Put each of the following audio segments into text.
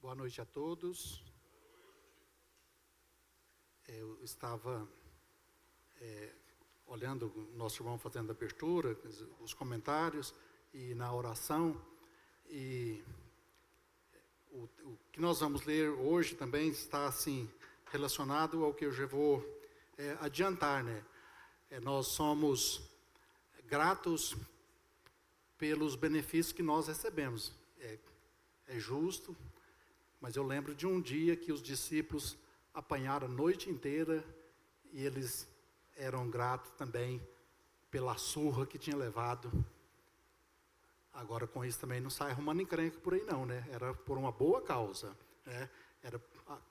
Boa noite a todos. Eu estava olhando o nosso irmão fazendo a abertura, os comentários e na oração. E o que nós vamos ler hoje também está assim relacionado ao que eu já vou adiantar, né? Nós somos gratos pelos benefícios que nós recebemos. É justo, mas eu lembro de um dia que os discípulos apanharam a noite inteira e eles eram gratos também pela surra que tinha levado. Agora, com isso também não sai arrumando encrenca por aí não, né? Era por uma boa causa, né? Era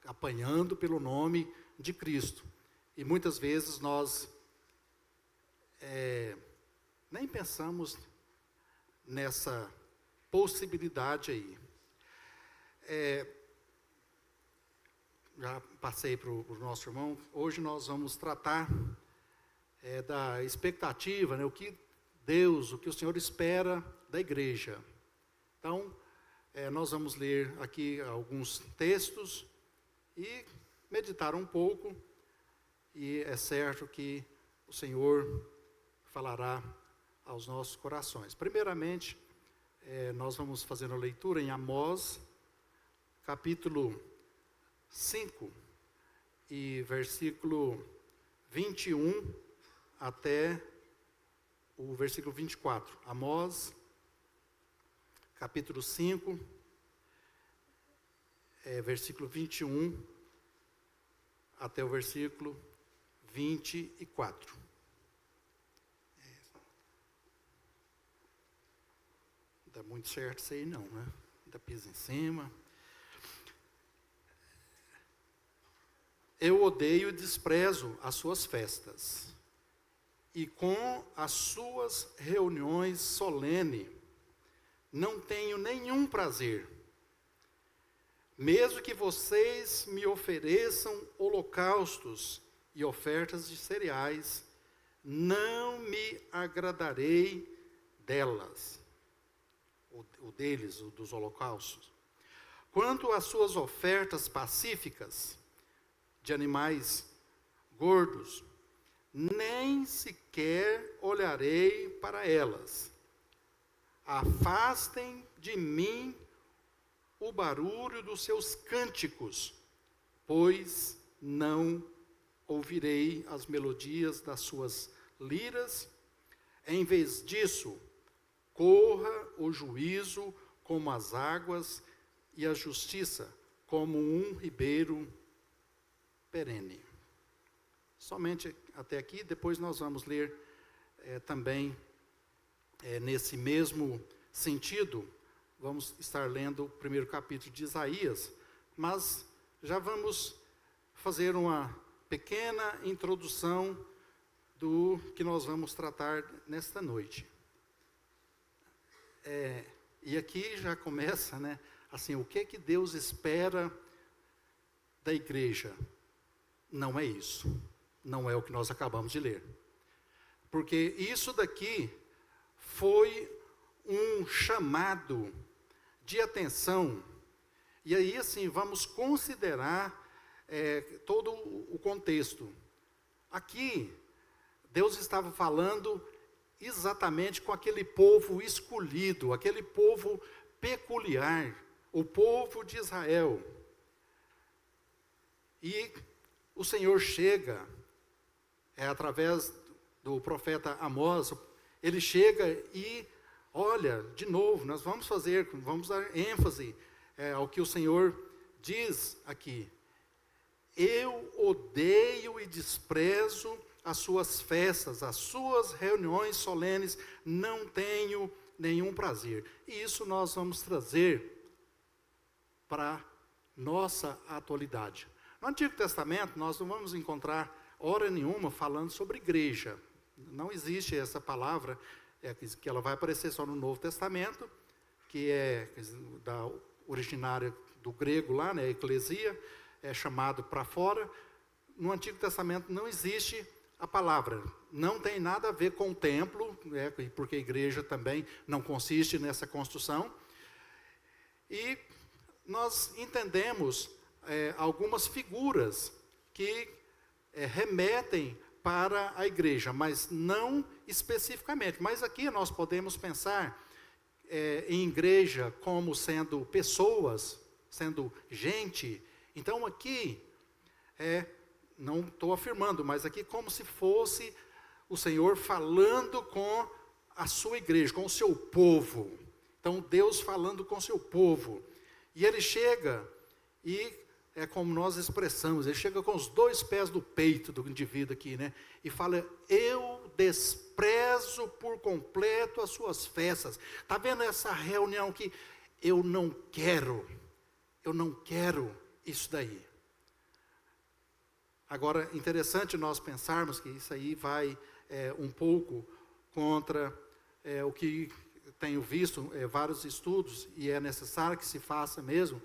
apanhando pelo nome de Cristo. E muitas vezes nós nem pensamos nessa possibilidade aí. Já passei para o nosso irmão. Hoje nós vamos tratar da expectativa, né? O que o Senhor espera da igreja. Então, nós vamos ler aqui alguns textos e meditar um pouco. E é certo que o Senhor falará aos nossos corações. Primeiramente, nós vamos fazer a leitura em Amós, capítulo 5, e versículo 21 até o versículo 24. Amós, capítulo 5, versículo 21 até o versículo 24. Não dá muito certo isso aí não, né? Ainda pisa em cima. Eu odeio e desprezo as suas festas, e com as suas reuniões solenes não tenho nenhum prazer. Mesmo que vocês me ofereçam holocaustos e ofertas de cereais, não me agradarei delas, o dos holocaustos. Quanto às suas ofertas pacíficas, de animais gordos, nem sequer olharei para elas. Afastem de mim o barulho dos seus cânticos, pois não ouvirei as melodias das suas liras. Em vez disso, corra o juízo como as águas e a justiça como um ribeiro perene. Somente até aqui. Depois nós vamos ler também nesse mesmo sentido. Vamos estar lendo o primeiro capítulo de Isaías, mas já vamos fazer uma pequena introdução do que nós vamos tratar nesta noite. E aqui já começa, né? Assim, o que Deus espera da igreja? Não é isso. Não é o que nós acabamos de ler. Porque isso daqui foi um chamado de atenção. E aí, assim, vamos considerar todo o contexto. Aqui, Deus estava falando exatamente com aquele povo escolhido, aquele povo peculiar, o povo de Israel. E o Senhor chega, através do profeta Amós, ele chega e, olha, de novo, nós vamos dar ênfase ao que o Senhor diz aqui. Eu odeio e desprezo as suas festas, as suas reuniões solenes, não tenho nenhum prazer. E isso nós vamos trazer para nossa atualidade. No Antigo Testamento, nós não vamos encontrar hora nenhuma falando sobre igreja. Não existe essa palavra, que ela vai aparecer só no Novo Testamento, que é originária do grego lá, né, eclesia, é chamado para fora. No Antigo Testamento não existe a palavra. Não tem nada a ver com o templo, porque a igreja também não consiste nessa construção. E nós entendemos algumas figuras que remetem para a igreja, mas não especificamente. Mas aqui nós podemos pensar em igreja como sendo pessoas, sendo gente. Então aqui, não estou afirmando, mas aqui como se fosse o Senhor falando com a sua igreja, com o seu povo. Então Deus falando com o seu povo. E Ele chega e é como nós expressamos, Ele chega com os 2 pés do peito do indivíduo aqui, né? E fala, eu desprezo por completo as suas festas. Está vendo essa reunião que eu não quero isso daí. Agora, interessante nós pensarmos que isso aí vai um pouco contra o que tenho visto, vários estudos, e é necessário que se faça mesmo,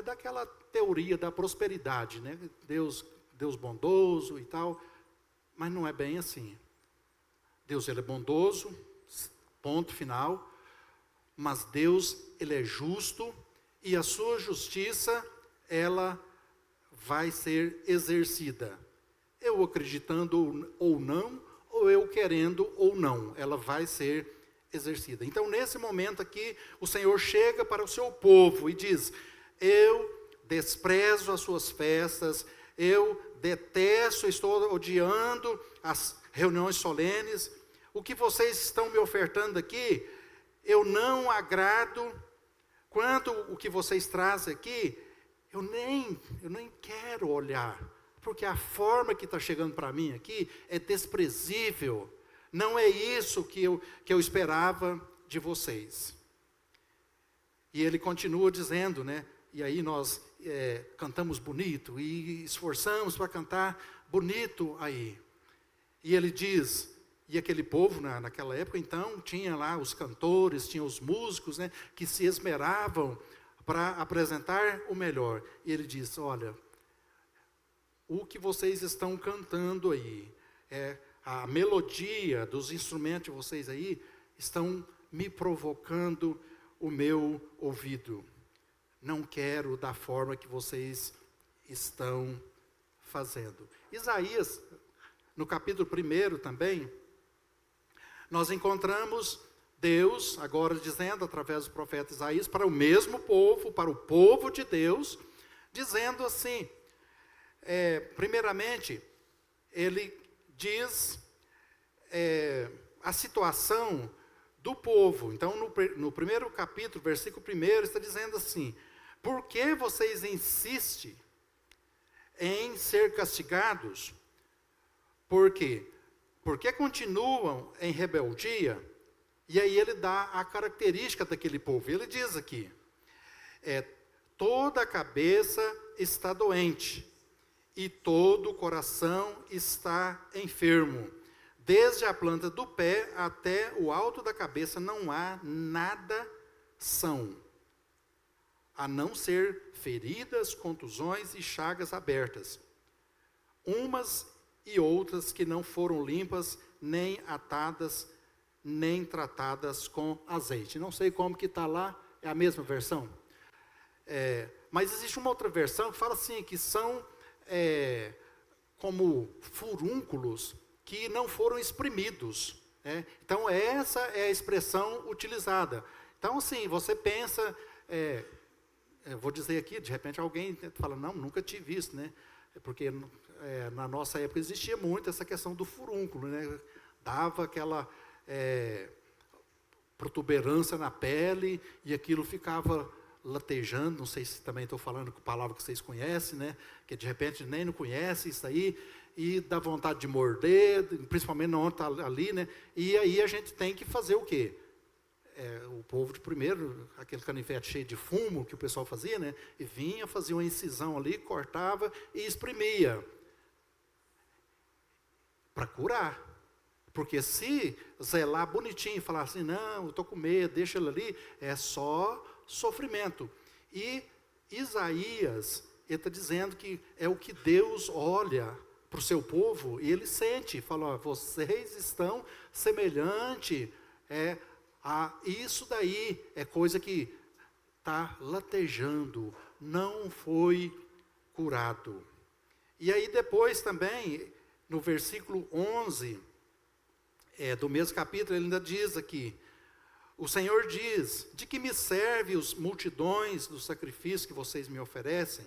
daquela teoria da prosperidade, né? Deus bondoso e tal, mas não é bem assim. Deus, Ele é bondoso, ponto final, mas Deus, Ele é justo, e a sua justiça, ela vai ser exercida. Eu acreditando ou não, ou eu querendo ou não, ela vai ser exercida. Então, nesse momento aqui, o Senhor chega para o seu povo e diz, eu desprezo as suas festas, eu detesto, estou odiando as reuniões solenes, o que vocês estão me ofertando aqui, eu não agrado, quanto o que vocês trazem aqui, eu nem quero olhar, porque a forma que está chegando para mim aqui é desprezível, não é isso que eu esperava de vocês. E ele continua dizendo, né? E aí nós cantamos bonito e esforçamos para cantar bonito aí. E ele diz, e aquele povo naquela época então tinha lá os cantores, tinha os músicos, né, que se esmeravam para apresentar o melhor. E ele diz, olha, o que vocês estão cantando aí, a melodia dos instrumentos de vocês aí, estão me provocando o meu ouvido. Não quero da forma que vocês estão fazendo. Isaías, no capítulo 1 também, nós encontramos Deus, agora dizendo, através do profeta Isaías, para o mesmo povo, para o povo de Deus, dizendo assim, primeiramente, ele diz a situação do povo. Então, no primeiro capítulo, versículo 1, está dizendo assim, por que vocês insistem em ser castigados? Por quê? Porque continuam em rebeldia. E aí ele dá a característica daquele povo. Ele diz aqui, toda a cabeça está doente, e todo o coração está enfermo. Desde a planta do pé até o alto da cabeça não há nada são, a não ser feridas, contusões e chagas abertas, umas e outras que não foram limpas, nem atadas, nem tratadas com azeite. Não sei como que está lá, é a mesma versão. Mas existe uma outra versão que fala assim, que são como furúnculos que não foram exprimidos. Então, essa é a expressão utilizada. Então, assim, você pensa, eu vou dizer aqui, de repente alguém fala, não, nunca tive isso, né? Porque na nossa época existia muito essa questão do furúnculo, né? Dava aquela protuberância na pele e aquilo ficava latejando, não sei se também estou falando com palavra que vocês conhecem, né? Que de repente nem não conhece isso aí, e dá vontade de morder, principalmente onde está ali, né? E aí a gente tem que fazer o quê? O povo de primeiro, aquele canivete cheio de fumo que o pessoal fazia, né? E vinha, fazia uma incisão ali, cortava e exprimia. Para curar. Porque se zelar bonitinho e falar assim, não, eu estou com medo, deixa ele ali, é só sofrimento. E Isaías, ele está dizendo que é o que Deus olha para o seu povo, e ele sente, fala, vocês estão semelhante a isso daí, é coisa que está latejando, não foi curado. E aí depois também, no versículo 11, do mesmo capítulo, ele ainda diz aqui, o Senhor diz, de que me servem as multidões dos sacrifícios que vocês me oferecem?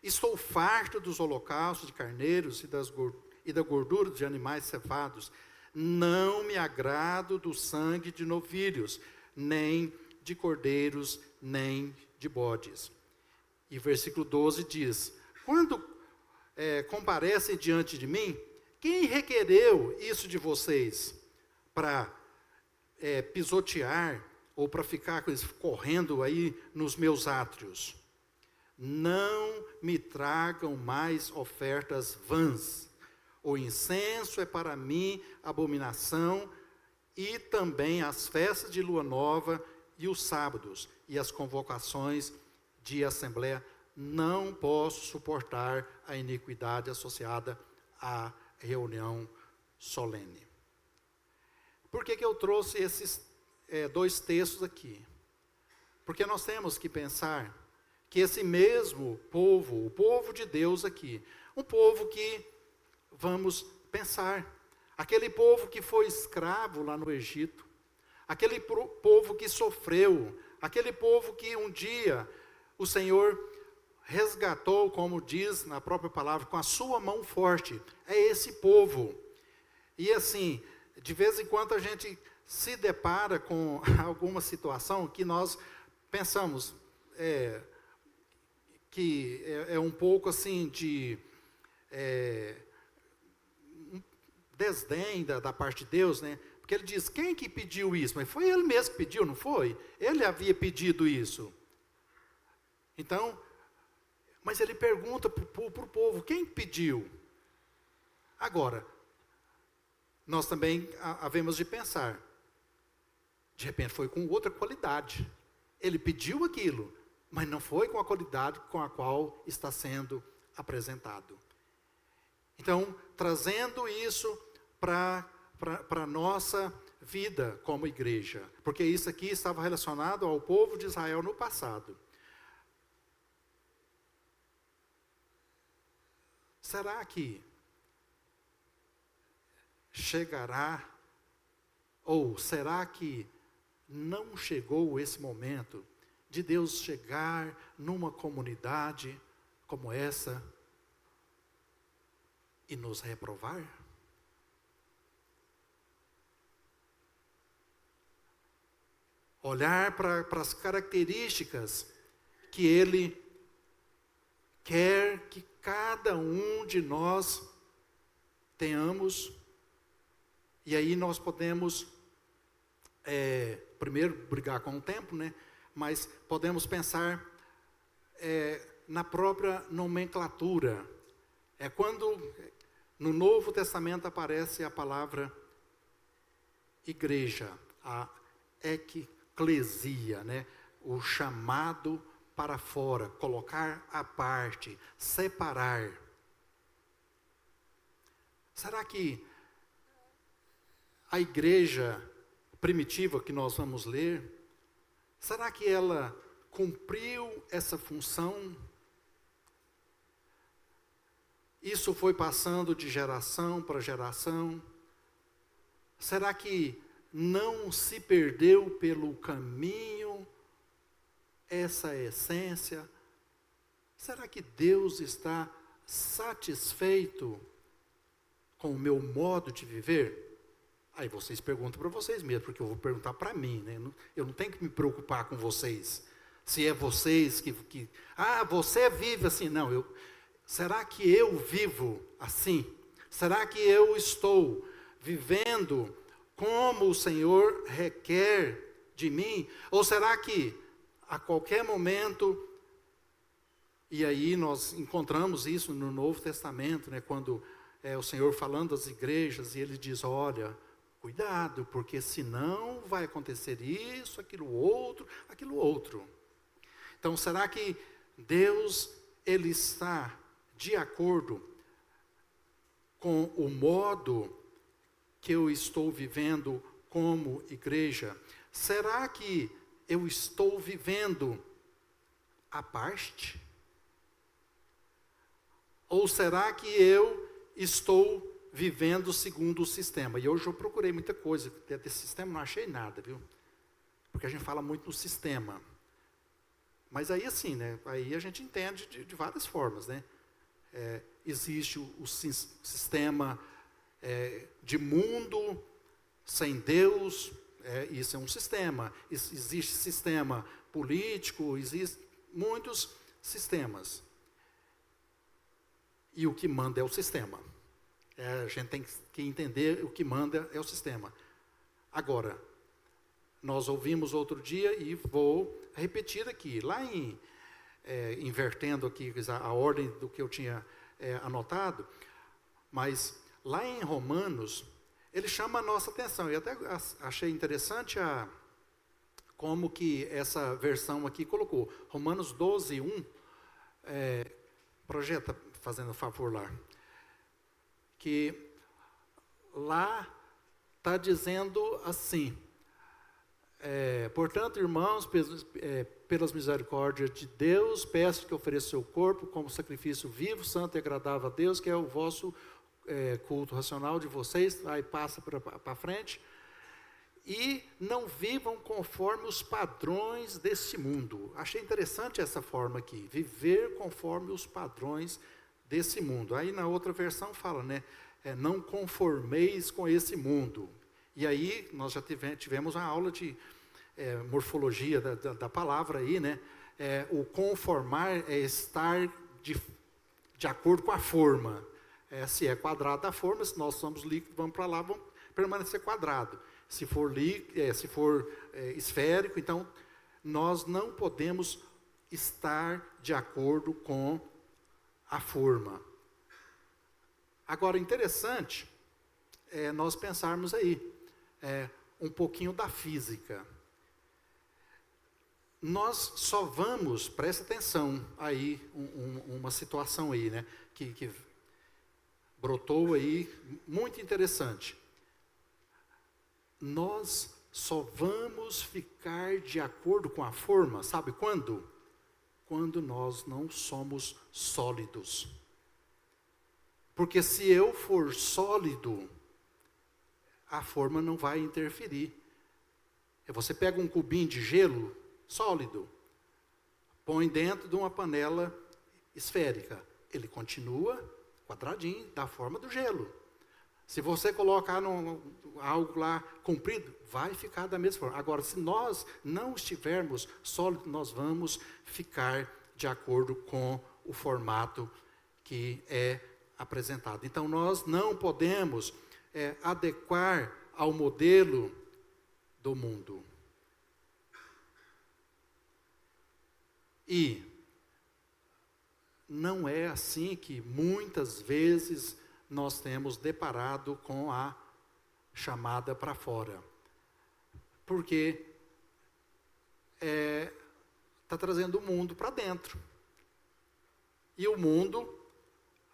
Estou farto dos holocaustos de carneiros e da gordura de animais cevados. Não me agrado do sangue de novilhos, nem de cordeiros, nem de bodes. E versículo 12 diz, quando comparecem diante de mim, quem requereu isso de vocês para pisotear ou para ficar correndo aí nos meus átrios? Não me tragam mais ofertas vãs. O incenso é para mim abominação, e também as festas de lua nova e os sábados e as convocações de assembleia. Não posso suportar a iniquidade associada à reunião solene. Por que eu trouxe esses dois textos aqui? Porque nós temos que pensar que esse mesmo povo, o povo de Deus aqui, um povo que, vamos pensar, aquele povo que foi escravo lá no Egito, aquele povo que sofreu, aquele povo que um dia o Senhor resgatou, como diz na própria palavra, com a sua mão forte, é esse povo. E assim, de vez em quando a gente se depara com alguma situação que nós pensamos, que é um pouco assim de um desdém da parte de Deus, né? Porque ele diz, quem que pediu isso? Mas foi ele mesmo que pediu, não foi? Ele havia pedido isso. Então, mas ele pergunta para o povo, quem pediu? Agora, nós também havemos de pensar, de repente foi com outra qualidade. Ele pediu aquilo, mas não foi com a qualidade com a qual está sendo apresentado. Então, trazendo isso para a nossa vida como igreja, porque isso aqui estava relacionado ao povo de Israel no passado. Será que chegará, ou será que não chegou esse momento de Deus chegar numa comunidade como essa e nos reprovar? Olhar para as características que Ele quer que cada um de nós tenhamos, e aí nós podemos, primeiro, brigar com o tempo, né? Mas podemos pensar na própria nomenclatura. É quando no Novo Testamento aparece a palavra igreja, a eclesia, né? O chamado para fora, colocar à parte, separar. Será que a igreja primitiva que nós vamos ler, será que ela cumpriu essa função? Isso foi passando de geração para geração? Será que não se perdeu pelo caminho essa essência? Será que Deus está satisfeito com o meu modo de viver? Aí vocês perguntam para vocês mesmos, porque eu vou perguntar para mim, né? Eu não tenho que me preocupar com vocês. Se é vocês que você vive assim. Não, será que eu vivo assim? Será que eu estou vivendo como o Senhor requer de mim? Ou será que a qualquer momento, e aí nós encontramos isso no Novo Testamento, né, quando o Senhor falando às igrejas, e Ele diz, olha, cuidado, porque senão vai acontecer isso, aquilo outro. Então, será que Deus, Ele está de acordo com o modo que eu estou vivendo como igreja? Será que eu estou vivendo à parte? Ou será que eu estou vivendo segundo o sistema? E hoje eu procurei muita coisa desse sistema, não achei nada, viu? Porque a gente fala muito no sistema. Mas aí assim, né? Aí a gente entende de várias formas, né? Existe o sistema de mundo sem Deus, isso é um sistema. Existe sistema político, existem muitos sistemas. E o que manda é o sistema. A gente tem que entender o que manda é o sistema. Agora, nós ouvimos outro dia e vou repetir aqui. Lá invertendo aqui a ordem do que eu tinha anotado, mas lá em Romanos, ele chama a nossa atenção. E até achei interessante como que essa versão aqui colocou. Romanos 12, 1, projeta, fazendo favor lá, que lá está dizendo assim, portanto, irmãos, pelas misericórdias de Deus, peço que ofereça o seu corpo como sacrifício vivo, santo e agradável a Deus, que é o vosso culto racional de vocês, aí passa para frente, e não vivam conforme os padrões desse mundo. Achei interessante essa forma aqui, viver conforme os padrões desse mundo. Aí na outra versão fala, né, não conformeis com esse mundo. E aí nós já tivemos uma aula de morfologia da palavra aí, né? O conformar é estar de acordo com a forma. Se é quadrada a forma, se nós somos líquidos, vamos para lá, vamos permanecer quadrado. Se for esférico, então nós não podemos estar de acordo com a forma. Agora, interessante nós pensarmos aí um pouquinho da física. Nós só vamos, presta atenção aí, uma situação aí, né, que brotou aí, muito interessante. Nós só vamos ficar de acordo com a forma, sabe quando? Quando nós não somos sólidos. Porque se eu for sólido, a forma não vai interferir. Você pega um cubinho de gelo sólido, põe dentro de uma panela esférica, ele continua quadradinho, da forma do gelo. Se você colocar algo lá comprido, vai ficar da mesma forma. Agora, se nós não estivermos sólidos, nós vamos ficar de acordo com o formato que é apresentado. Então, nós não podemos adequar ao modelo do mundo. E não é assim que muitas vezes nós temos deparado com a chamada para fora. Porque está trazendo o mundo para dentro. E o mundo,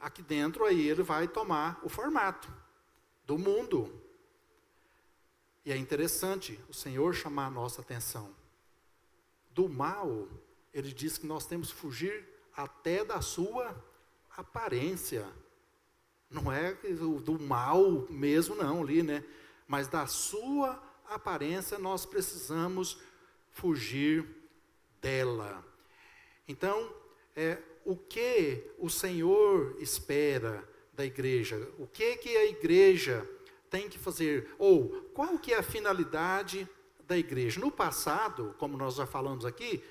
aqui dentro, aí ele vai tomar o formato do mundo. E é interessante o Senhor chamar a nossa atenção. Do mal, ele diz que nós temos que fugir até da sua aparência. Não é do mal mesmo, não, ali, né? Mas da sua aparência nós precisamos fugir dela. Então, o que o Senhor espera da igreja? O que a igreja tem que fazer? Ou qual que é a finalidade da igreja? No passado, como nós já falamos aqui,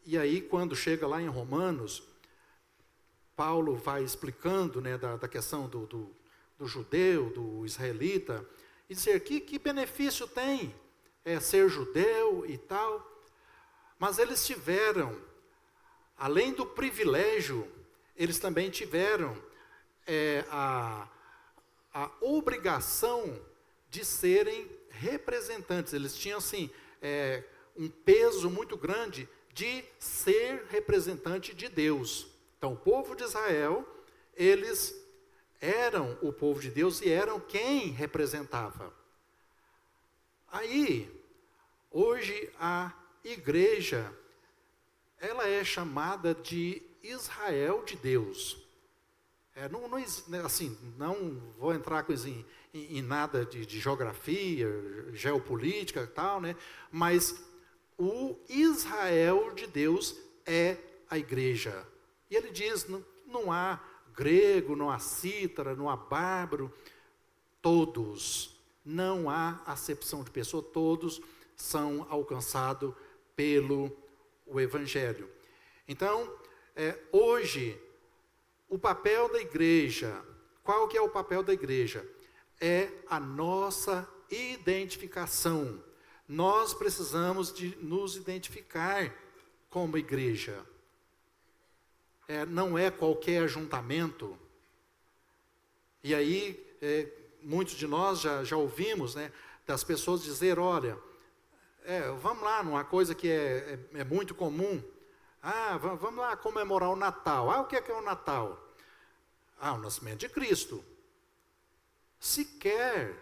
e aí quando chega lá em Romanos, Paulo vai explicando, né, da questão do judeu, do israelita, e dizer que benefício tem ser judeu e tal. Mas eles tiveram, além do privilégio, eles também tiveram a obrigação de serem representantes. Eles tinham, assim, um peso muito grande de ser representante de Deus. Então, o povo de Israel, eles eram o povo de Deus e eram quem representava. Aí, hoje a igreja, ela é chamada de Israel de Deus. Assim, não vou entrar em nada de geografia, geopolítica e tal, né? Mas o Israel de Deus é a igreja. E ele diz, não há grego, não há cítara, não há bárbaro, todos, não há acepção de pessoa, todos são alcançados pelo o Evangelho. Então, hoje, o papel da igreja, qual que é o papel da igreja? É a nossa identificação. Nós precisamos de nos identificar como igreja. Não é qualquer ajuntamento. E aí, muitos de nós já ouvimos, né, das pessoas dizer, olha, vamos lá, numa coisa que é muito comum. Vamos lá comemorar o Natal. O que é o Natal? O nascimento de Cristo. Sequer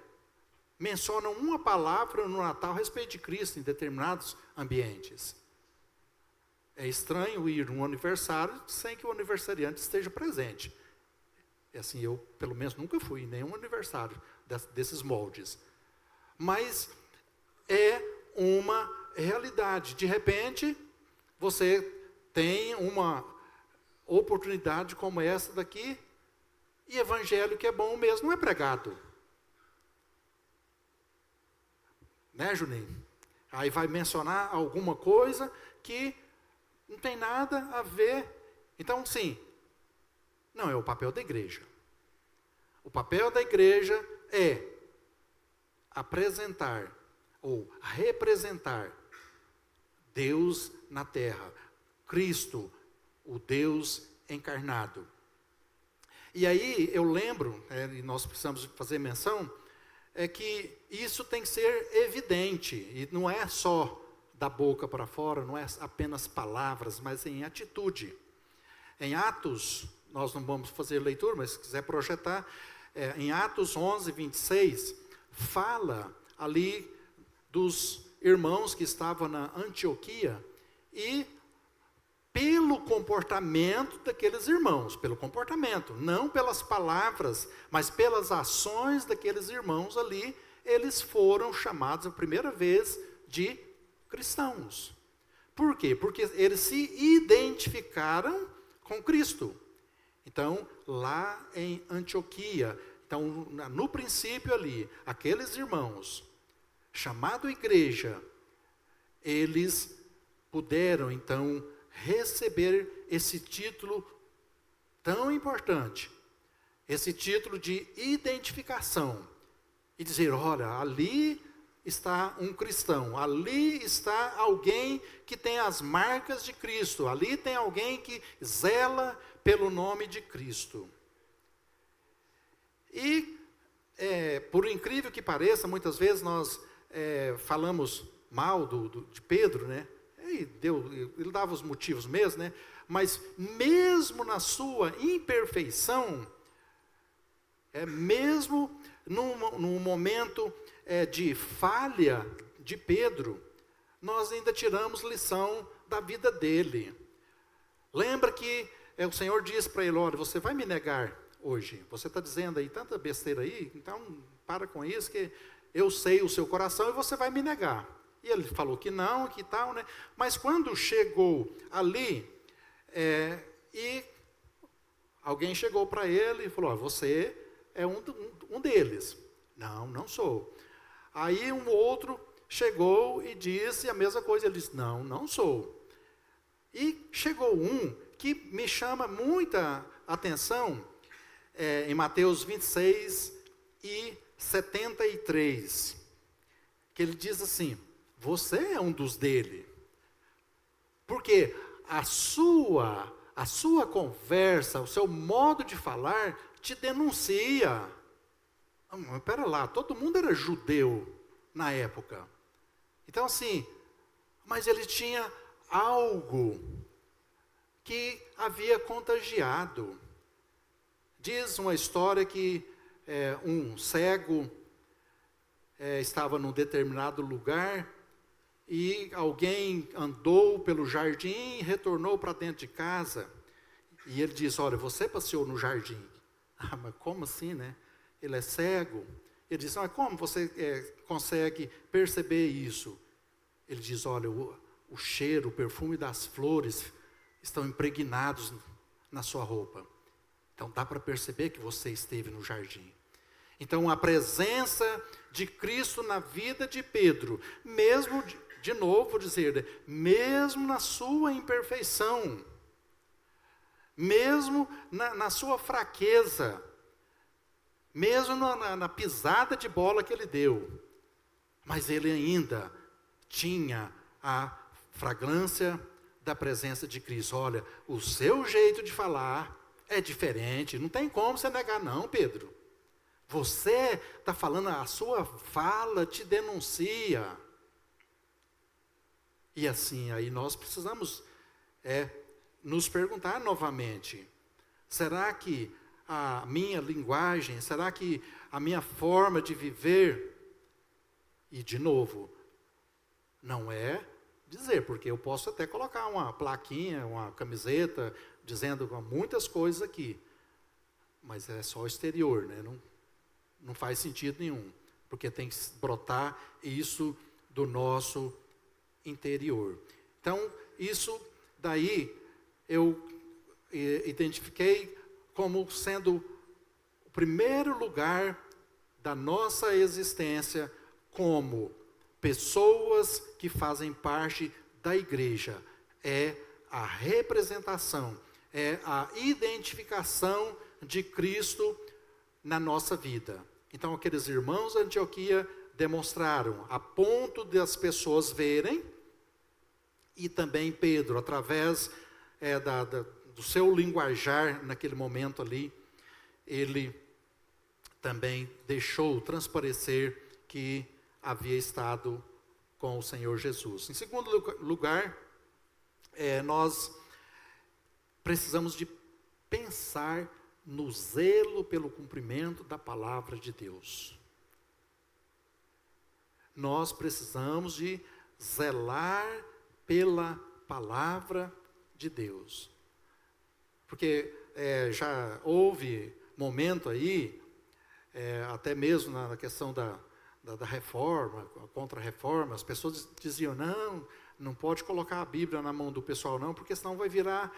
mencionam uma palavra no Natal a respeito de Cristo em determinados ambientes. É estranho ir num aniversário sem que o aniversariante esteja presente. Assim, eu, pelo menos, nunca fui em nenhum aniversário desses moldes. Mas é uma realidade. De repente, você tem uma oportunidade como essa daqui, e evangelho que é bom mesmo não é pregado. Né, Juninho? Aí vai mencionar alguma coisa que não tem nada a ver. Então, sim, não é o papel da igreja. O papel da igreja é apresentar ou representar Deus na terra, Cristo, o Deus encarnado. E aí eu lembro, e nós precisamos fazer menção, que isso tem que ser evidente, e não é só da boca para fora, não é apenas palavras, mas em atitude. Em Atos, nós não vamos fazer leitura, mas se quiser projetar, em Atos 11, 26, fala ali dos irmãos que estavam na Antioquia, e pelo comportamento daqueles irmãos, pelo comportamento, não pelas palavras, mas pelas ações daqueles irmãos ali, eles foram chamados a primeira vez de cristãos. Por quê? Porque eles se identificaram com Cristo. Então, lá em Antioquia, então, no princípio ali, aqueles irmãos, chamado igreja, eles puderam, então, receber esse título tão importante, esse título de identificação, e dizer, olha, ali está um cristão, ali está alguém que tem as marcas de Cristo, ali tem alguém que zela pelo nome de Cristo. E, por incrível que pareça, muitas vezes nós falamos mal de Pedro, né? Ele dava os motivos mesmo, né? Mas mesmo na sua imperfeição, mesmo num momento de falha de Pedro, nós ainda tiramos lição da vida dele. Lembra que o Senhor disse para ele, olha, você vai me negar hoje, você está dizendo aí tanta besteira aí, então para com isso, que eu sei o seu coração e você vai me negar. E ele falou que não, que tal, né? Mas quando chegou ali, e alguém chegou para ele e falou, você é um deles. Não, não sou. Aí um outro chegou e disse a mesma coisa, ele disse, não, não sou. E chegou um que me chama muita atenção, em Mateus 26 e 73, que ele diz assim, você é um dos dele, porque a sua conversa, o seu modo de falar, te denuncia. Mas espera lá, todo mundo era judeu na época. Então assim, mas ele tinha algo que havia contagiado. Diz uma história que um cego estava num determinado lugar, e alguém andou pelo jardim e retornou para dentro de casa. E ele diz, olha, você passeou no jardim. Ah, mas como assim, né? Ele é cego. Ele diz, mas como você consegue perceber isso? Ele diz, olha, o cheiro, o perfume das flores estão impregnados na sua roupa. Então dá para perceber que você esteve no jardim. Então a presença de Cristo na vida de Pedro, mesmo, de novo vou dizer, mesmo na sua imperfeição, mesmo na sua fraqueza, mesmo na pisada de bola que ele deu, mas ele ainda tinha a fragrância da presença de Cristo. Olha, o seu jeito de falar é diferente, não tem como você negar não, Pedro. Você está falando, a sua fala te denuncia. E assim, aí nós precisamos nos perguntar novamente, será que a minha linguagem, será que a minha forma de viver, e de novo, não é dizer, porque eu posso até colocar uma plaquinha, uma camiseta, dizendo muitas coisas aqui, mas é só exterior, né? Não faz sentido nenhum, porque tem que brotar isso do nosso interior. Então, isso daí eu identifiquei como sendo o primeiro lugar da nossa existência como pessoas que fazem parte da igreja. É a representação, é a identificação de Cristo na nossa vida. Então, aqueles irmãos de Antioquia demonstraram, a ponto das pessoas verem, e também Pedro, através do seu linguajar naquele momento ali, ele também deixou transparecer que havia estado com o Senhor Jesus. Em segundo lugar, nós precisamos de pensar no zelo pelo cumprimento da palavra de Deus. Nós precisamos de zelar pela palavra de Deus. Porque já houve momento aí, até mesmo na questão da reforma, contra a reforma, as pessoas diziam, não pode colocar a Bíblia na mão do pessoal não, porque senão vai virar,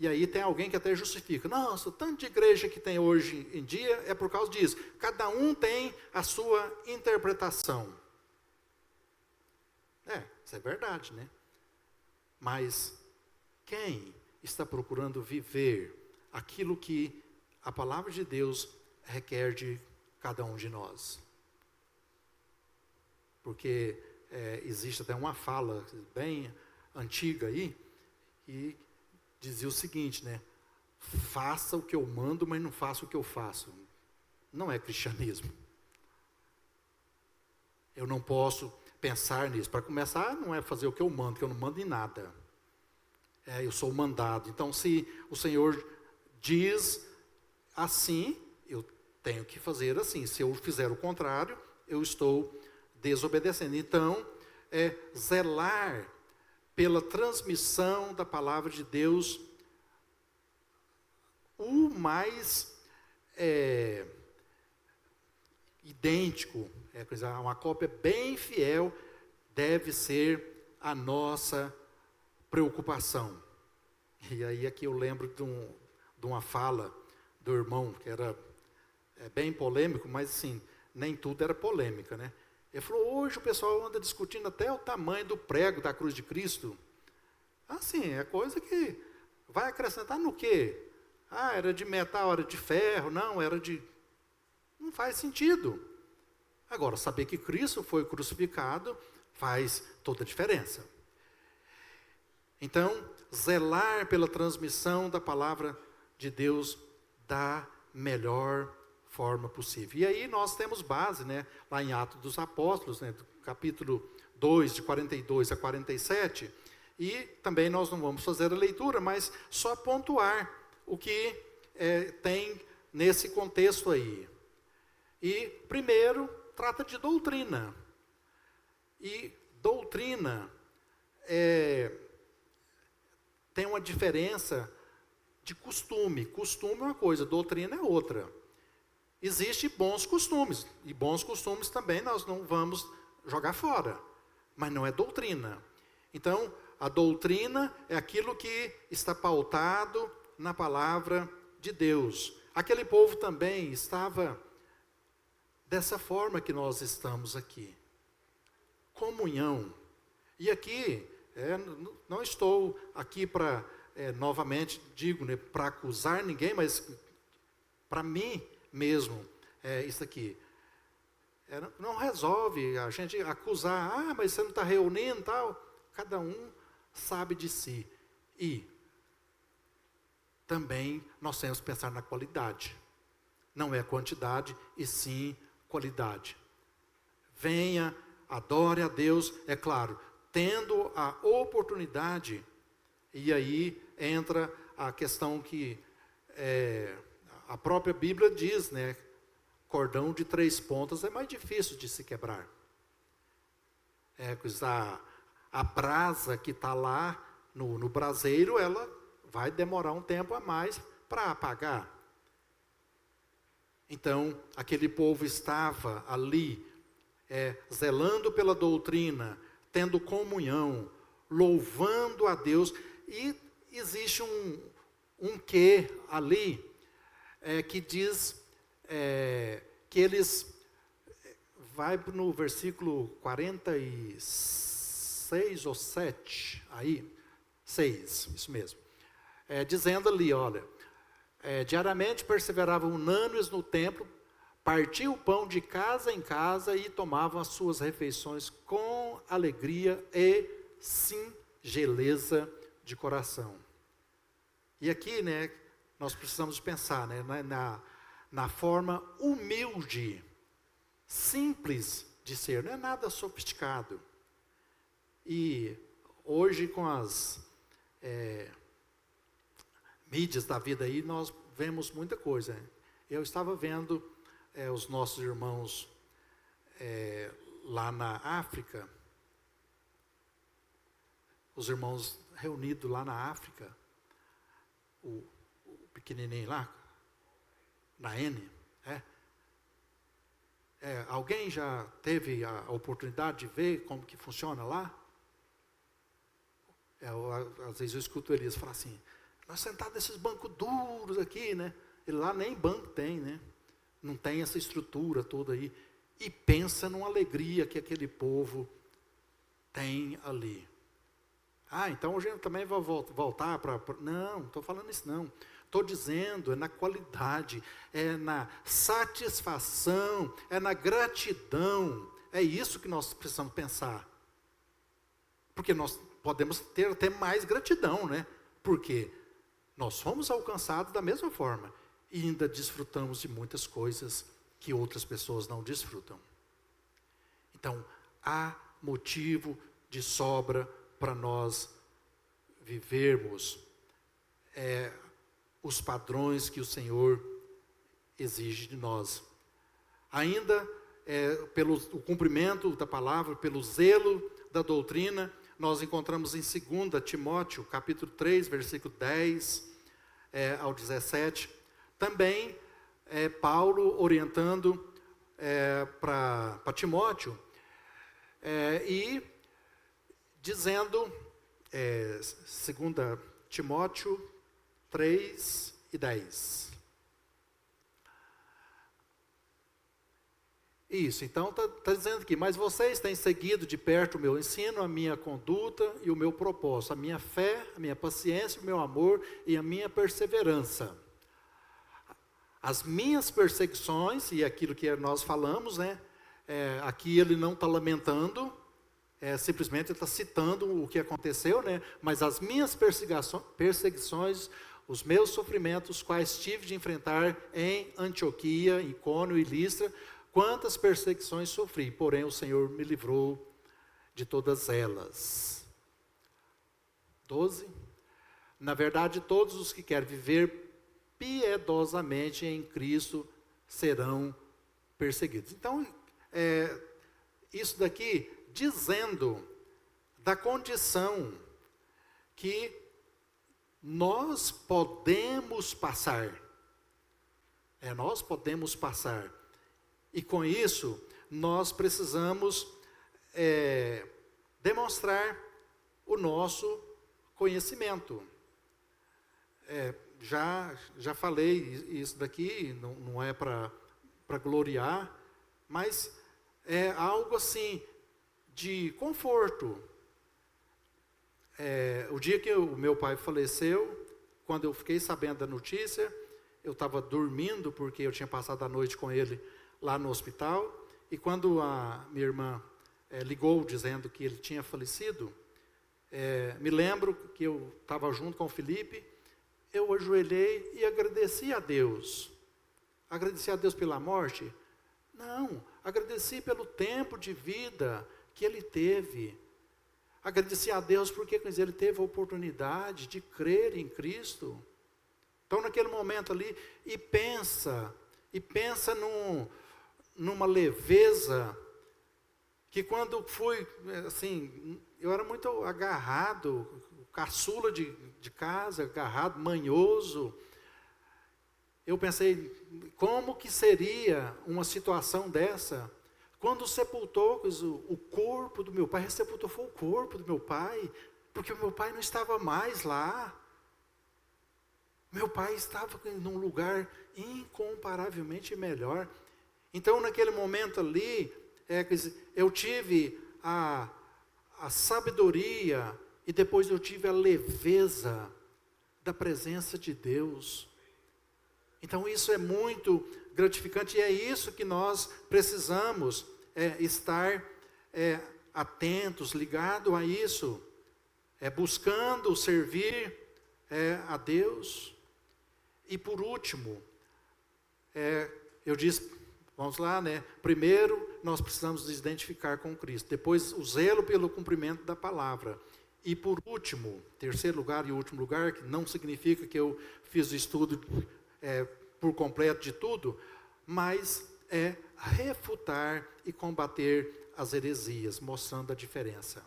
e aí tem alguém que até justifica, nossa, o tanto de igreja que tem hoje em dia é por causa disso, cada um tem a sua interpretação. Isso é verdade, né? Mas quem está procurando viver aquilo que a palavra de Deus requer de cada um de nós? Porque existe até uma fala bem antiga aí, e dizia o seguinte, né? Faça o que eu mando, mas não faça o que eu faço. Não é cristianismo. Eu não posso pensar nisso. Para começar, não é fazer o que eu mando, porque eu não mando em nada. Eu sou mandado. Então, se o Senhor diz assim, eu tenho que fazer assim. Se eu fizer o contrário, eu estou desobedecendo. Então, zelar pela transmissão da palavra de Deus o mais idêntico, uma cópia bem fiel, deve ser a nossa preocupação. E aí aqui eu lembro de uma fala do irmão, que era bem polêmico, mas assim, nem tudo era polêmica, né? Ele falou, hoje o pessoal anda discutindo até o tamanho do prego da cruz de Cristo. Assim, é coisa que vai acrescentar no quê? Era de metal, era de ferro, não, era de... Não faz sentido. Agora, saber que Cristo foi crucificado faz toda a diferença. Então, zelar pela transmissão da palavra de Deus da melhor forma possível. E aí nós temos base, né, lá em Atos dos Apóstolos, né, do capítulo 2, de 42 a 47, e também nós não vamos fazer a leitura, mas só pontuar o que tem nesse contexto aí. E, primeiro, trata de doutrina. E doutrina tem uma diferença de costume. Costume é uma coisa, doutrina é outra. Existem bons costumes, e bons costumes também nós não vamos jogar fora, mas não é doutrina. Então, a doutrina é aquilo que está pautado na palavra de Deus. Aquele povo também estava dessa forma que nós estamos aqui. Comunhão. E aqui, não estou aqui para, novamente digo, né, para acusar ninguém, mas para mim mesmo, isso aqui. Não resolve a gente acusar, mas você não está reunindo e tal. Cada um sabe de si. E também nós temos que pensar na qualidade. Não é quantidade, e sim qualidade. Venha, adore a Deus, é claro, tendo a oportunidade. E aí entra a questão que a própria Bíblia diz, né? Cordão de 3 pontas é mais difícil de se quebrar. A brasa que está lá no braseiro, ela vai demorar um tempo a mais para apagar. Então, aquele povo estava ali, zelando pela doutrina, tendo comunhão, louvando a Deus. E existe um quê ali, que diz que eles, vai no versículo 46 ou 7, aí, 6, isso mesmo, dizendo ali, olha, diariamente perseveravam unânimes no templo, partiam o pão de casa em casa e tomavam as suas refeições com alegria e singeleza de coração. E aqui, né, nós precisamos pensar, né, na forma humilde, simples de ser, não é nada sofisticado. E hoje com as mídias da vida aí, nós vemos muita coisa. Eu estava vendo os nossos irmãos lá na África, os irmãos reunidos lá na África, o pequenininho lá, na N, alguém já teve a oportunidade de ver como que funciona lá? Às vezes eu escuto eles falar assim, nós sentados nesses bancos duros aqui, né? E lá nem banco tem, né? Não tem essa estrutura toda aí. E pensa numa alegria que aquele povo tem ali. Então a gente também vai voltar para... Não estou falando isso não. Estou dizendo, é na qualidade, é na satisfação, é na gratidão. É isso que nós precisamos pensar. Porque nós podemos ter até mais gratidão, né? Porque nós fomos alcançados da mesma forma. E ainda desfrutamos de muitas coisas que outras pessoas não desfrutam. Então, há motivo de sobra para nós vivermos os padrões que o Senhor exige de nós. Ainda, pelo o cumprimento da palavra, pelo zelo da doutrina, nós encontramos em 2 Timóteo, capítulo 3, versículo 10 ao 17, também Paulo orientando para Timóteo, e dizendo, 2 Timóteo 3 e 10. Isso, então está dizendo aqui, mas vocês têm seguido de perto o meu ensino, a minha conduta e o meu propósito, a minha fé, a minha paciência, o meu amor e a minha perseverança. As minhas perseguições, e aquilo que nós falamos, né? Aqui ele não está lamentando, simplesmente ele está citando o que aconteceu, né? Mas as minhas perseguições, os meus sofrimentos, quais tive de enfrentar em Antioquia, Icônio e Listra, quantas perseguições sofri, porém o Senhor me livrou de todas elas. 12. Na verdade, todos os que querem viver piedosamente em Cristo serão perseguidos. Então, isso daqui dizendo da condição que nós podemos passar. Nós podemos passar. E com isso, nós precisamos demonstrar o nosso conhecimento. Já falei isso daqui, não é para gloriar, mas é algo assim de conforto. O dia que o meu pai faleceu, quando eu fiquei sabendo da notícia, eu estava dormindo, porque eu tinha passado a noite com ele lá no hospital, e quando a minha irmã ligou dizendo que ele tinha falecido, me lembro que eu estava junto com o Felipe, eu ajoelhei e agradeci a Deus. Agradeci a Deus pela morte? Não, agradeci pelo tempo de vida que ele teve. Agradeci a Deus porque ele teve a oportunidade de crer em Cristo. Então, naquele momento ali, e pensa numa leveza, que quando fui, assim, eu era muito agarrado, caçula de casa, agarrado, manhoso. Eu pensei, como que seria uma situação dessa? Quando sepultou o corpo do meu pai, sepultou foi o corpo do meu pai, porque o meu pai não estava mais lá. Meu pai estava num lugar incomparavelmente melhor. Então, naquele momento ali, eu tive a sabedoria e depois eu tive a leveza da presença de Deus. Então, isso é muito gratificante e é isso que nós precisamos estar atentos, ligados a isso, buscando servir a Deus. E por último, eu disse, vamos lá, primeiro nós precisamos nos identificar com Cristo, depois o zelo pelo cumprimento da palavra, e por último, terceiro lugar e último lugar, que não significa que eu fiz o estudo por completo de tudo, mas refutar e combater as heresias, mostrando a diferença.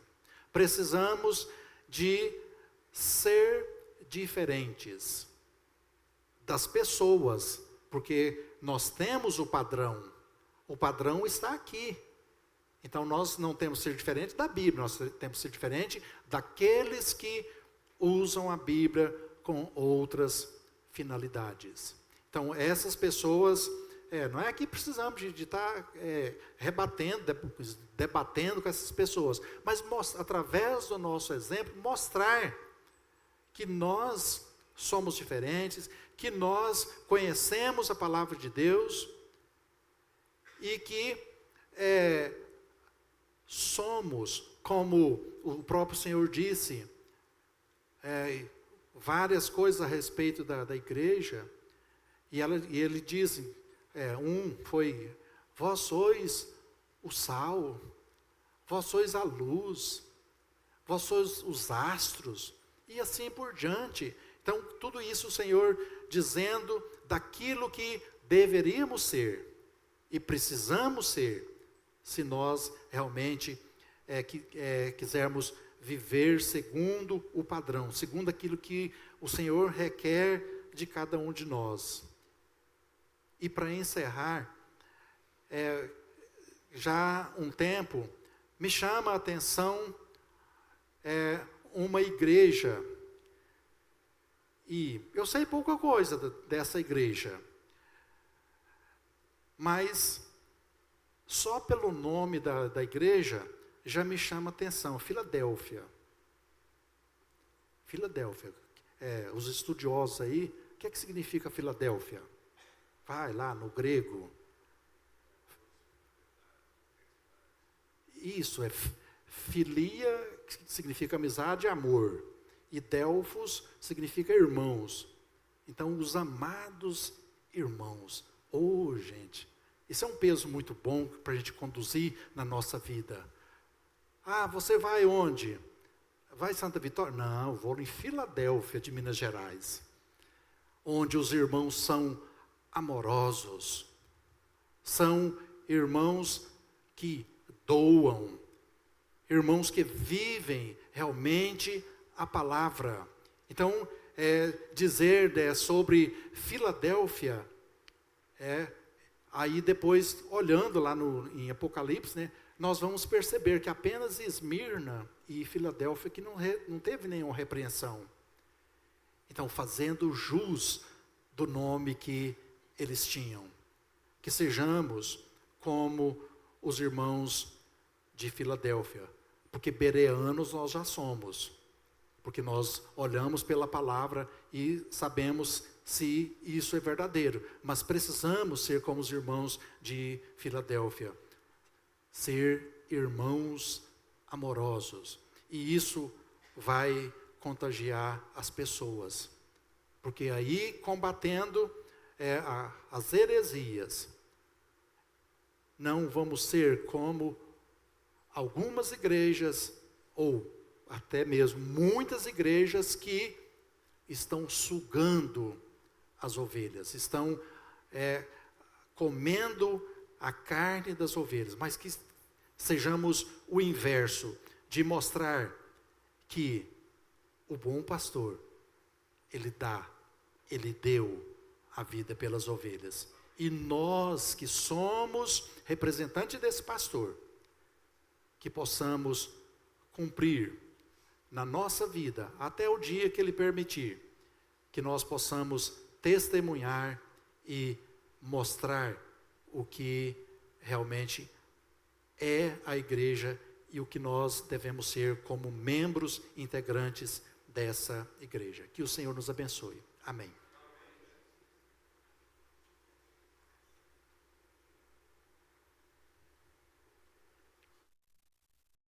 Precisamos de ser diferentes das pessoas, porque nós temos o padrão está aqui. Então nós não temos que ser diferente da Bíblia, nós temos que ser diferente daqueles que usam a Bíblia com outras finalidades. Então essas pessoas, não é que precisamos de estar debatendo com essas pessoas, mas através do nosso exemplo, mostrar que nós somos diferentes, que nós conhecemos a palavra de Deus e que somos, como o próprio Senhor disse, várias coisas a respeito da igreja, e ele diz, foi, vós sois o sal, vós sois a luz, vós sois os astros, e assim por diante. Então, tudo isso o Senhor dizendo daquilo que deveríamos ser e precisamos ser, se nós realmente quisermos viver segundo o padrão, segundo aquilo que o Senhor requer de cada um de nós. E para encerrar, já um tempo, me chama a atenção uma igreja, e eu sei pouca coisa dessa igreja, mas só pelo nome da igreja já me chama a atenção, Filadélfia. Filadélfia, os estudiosos aí, o que significa Filadélfia? Vai lá no grego. Isso, filia, que significa amizade e amor. E Delfos significa irmãos. Então, os amados irmãos. Gente, isso é um peso muito bom para a gente conduzir na nossa vida. Você vai onde? Vai em Santa Vitória? Não, vou em Filadélfia, de Minas Gerais. Onde os irmãos são amorosos. São irmãos que doam. irmãos que vivem realmente a palavra. Então, dizer sobre Filadélfia, aí depois, olhando lá em Apocalipse, né, nós vamos perceber que apenas Esmirna e Filadélfia que não teve nenhuma repreensão. Então, fazendo jus do nome que eles tinham. Que sejamos como os irmãos de Filadélfia. Porque bereanos nós já somos. Porque nós olhamos pela palavra e sabemos se isso é verdadeiro. Mas precisamos ser como os irmãos de Filadélfia. Ser irmãos amorosos. E isso vai contagiar as pessoas. Porque aí, combatendo as heresias, não vamos ser como algumas igrejas, ou até mesmo muitas igrejas que estão sugando as ovelhas, estão comendo a carne das ovelhas, mas que sejamos o inverso, de mostrar que o bom pastor, ele deu a vida pelas ovelhas. E nós que somos representantes desse pastor, que possamos cumprir na nossa vida, até o dia que ele permitir, que nós possamos testemunhar e mostrar o que realmente é a igreja e o que nós devemos ser como membros integrantes dessa igreja. Que o Senhor nos abençoe. Amém.